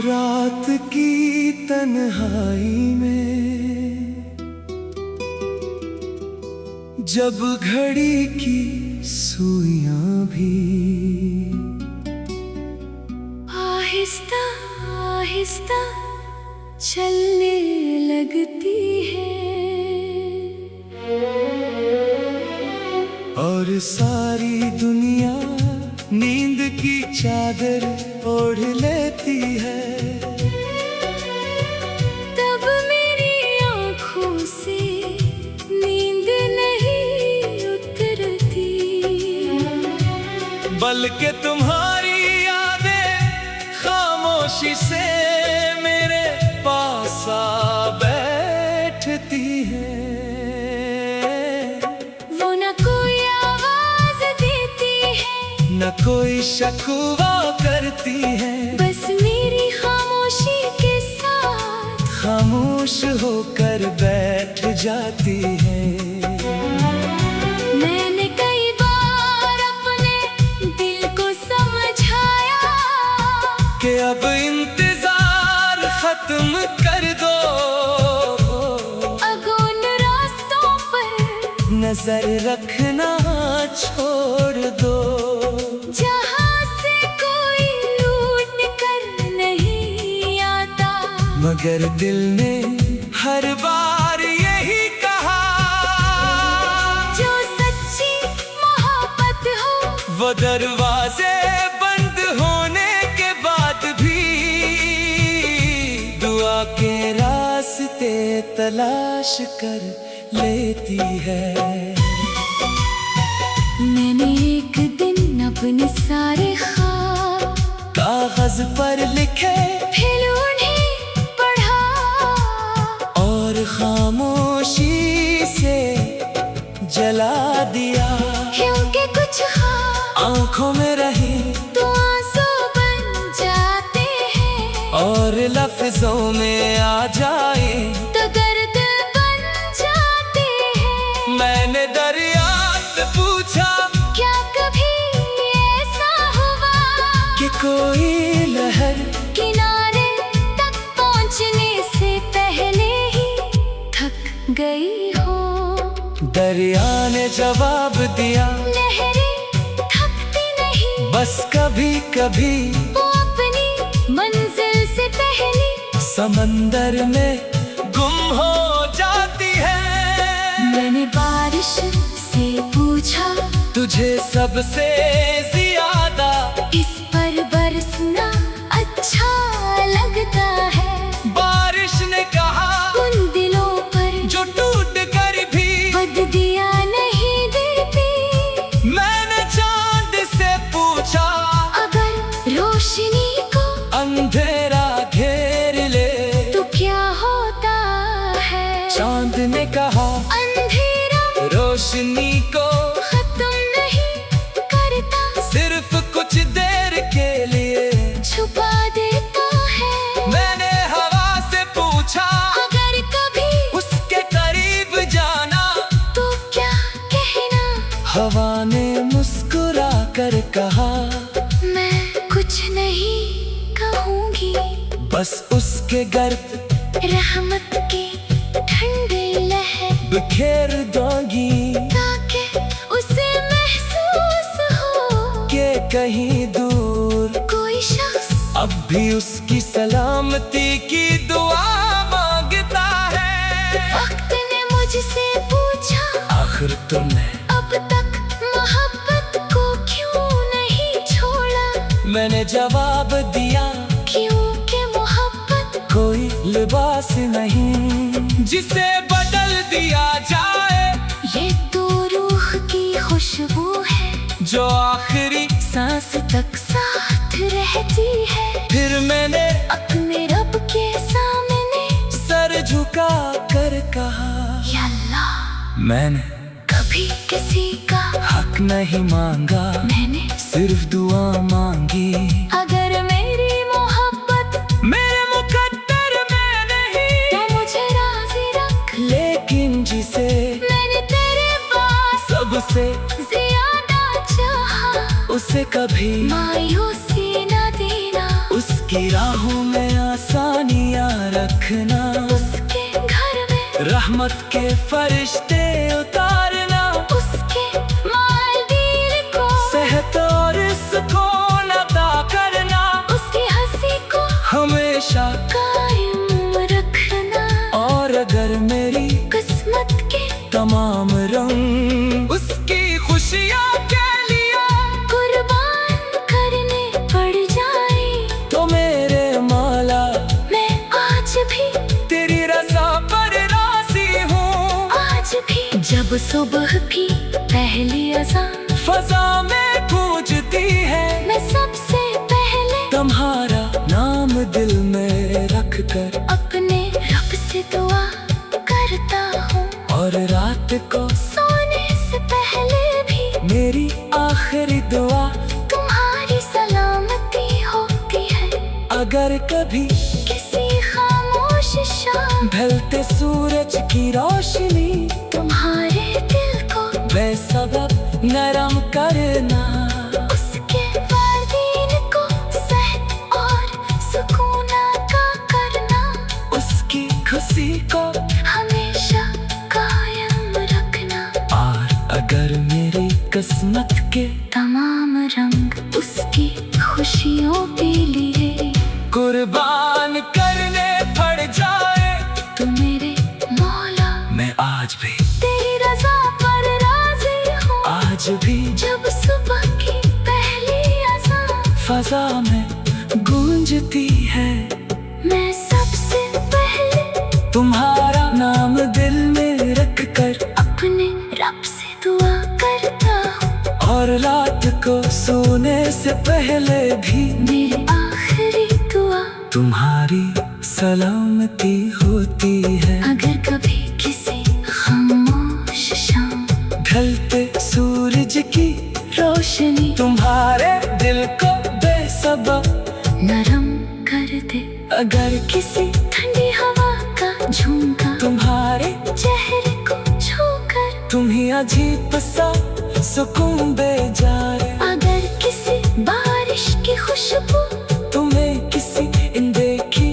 रात की तन्हाई में जब घड़ी की सुइयां भी आहिस्ता आहिस्ता चलने लगती है और सारी दुनिया नींद की चादर ओढ़ लेती है, तब मेरी आँखों से नींद नहीं उतरती, बल्कि तुम्हारी यादें खामोशी से मेरे पास आ बैठती हैं। वो न कोई आवाज देती है, न कोई शकवा करती है, बस मेरी खामोशी के साथ खामोश होकर बैठ जाती है। मैंने कई बार अपने दिल को समझाया कि अब इंतजार खत्म कर दो, अब उन रास्तों पर नजर रखना छोड़ दो, जहाँ से कोई लूट कर नहीं आता। मगर दिल ने हर बार यही कहा, जो सच्ची मोहब्बत हो वो दरवाजे बंद होने के बाद भी दुआ के रास्ते तलाश कर लेती है। मैंने एक दिन अपने सारे ख्वाब कागज पर लिखे फिर उन्हें पढ़ा, और खामोशी से जला दिया, क्योंकि कुछ ख्वाब आंखों में रही तो आंसू बन जाते हैं, और लफ्जों में आ जाए तो दर्द बन जाते हैं। मैंने दरिया से पूछा क्या कभी ऐसा हुआ कि कोई लहर किनारे तक पहुंचने से पहले ही थक गई हो? दरिया ने जवाब दिया, लहरें थकती नहीं, बस कभी कभी वो अपनी मंजिल से पहले समंदर में गुम हो जाती है। मैंने बारिश से पूछा, तुझे सबसे ज्यादा इस पर बरसना अच्छा लगता है? बारिश ने कहा, उन दिलों पर जो टूट कर भी बददिया नहीं देती। मैंने चांद से पूछा, अगर रोशनी को अंधेरा घेर ले तो क्या होता है? चांद ने कहा, अंधेरा रोशनी को खत्म नहीं करता, सिर्फ कुछ देर के लिए छुपा देता है। मैंने हवा से पूछा, अगर कभी उसके करीब जाना तो क्या कहना? हवा ने मुस्कुरा कर कहा, मैं कुछ नहीं कहूँगी, बस उसके गर्द रहमत की ठंडी लहर बिखेर दूंगी, ताकि उसे महसूस हो कि कहीं दूर कोई शख्स अब भी उसकी सलामती की दुआ मांगता है। वक्त ने मुझसे पूछा, आखिर तुमने अब तक मोहब्बत को क्यों नहीं छोड़ा? मैंने जवाब दिया, क्योंकि मोहब्बत कोई लिबास नहीं जिसे बदल दिया जाए, ये तो रूह की खुशबू है, जो आखिरी सांस तक साथ रहती है। फिर मैंने अपने रब के सामने सर झुका कर कहा, या अल्लाह, मैंने कभी किसी का हक नहीं मांगा, मैंने सिर्फ दुआ मांगी। अगर मेरी मोहब्बत मेरे मुकद्दर में नहीं तो मुझे राजी रख, लेकिन पूंजी से मैंने तेरे पास सबसे ज्यादा चाहा, उसे कभी मायूसी न देना, उसकी राहों में आसानियां रखना, उसके घर में रहमत के फरिश्ते उतारना, उसके माल दिल को सेहत और सुकून अता करना, उसकी हंसी को हमेशा कायम रखना, और अगर मेरी किस्मत के तमाम रंग उसकी खुशियों के लिए कुर्बान करने पड़ जाए, तो मेरे मौला मैं आज भी तेरी रज़ा पर राज़ी हूँ। आज भी जब सुबह की पहली अज़ान फ़ज़ा में गूंजती है, मैं सबसे पहले तुम्हारा नाम दिल में रख कर अपने रब से दुआ करता हूँ, और रात को सोने से पहले भी मेरी आखिरी दुआ तुम्हारी सलामती होती है। अगर कभी किसी खामोश शाम ढलते सूरज की रोशनी तुम्हारे दिल को बेसबब नरम करना, उसके वारदीन को सेहत और सुकून का करना, उसकी खुशी को हमेशा कायम रखना, और अगर मेरी किस्मत के तमाम रंग उसकी खुशियों के लिए कुर्बान करने पड़ जाए, तो मेरे मौला मैं आज भी तेरी रज़ा पर राज़ी हूँ। आज भी जब सुबह की पहली अज़ान फ़ज़ा में गूंजती है, मैं सबसे पहले तुम्हारा नाम दिल में रख कर अपने रब से दुआ करता हूँ, और रात को सोने से पहले भी मेरी आखिरी दुआ तुम्हारी सलामती होती है। अगर कभी किसी खामोश शाम ढलते सूरज की रोशनी तुम्हारे दिल को बेसबब नरम कर दे, अगर किसी ठंडी हवा का झोंका तुम्हारे चेहरे को छूकर, तुम्हें अजीब सा सुकून दे जाए, अगर किसी बारिश की खुशबू तुम्हें किसी अनदेखी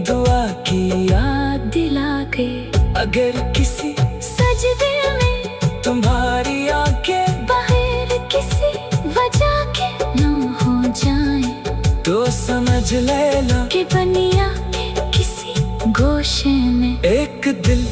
दुआ की याद दिला के, अगर किसी सजदे में तुम्हारी आंखें बगैर किसी वजह के न हो जाए, तो समझ लेना कि दुनिया के किसी गोशे में एक दिल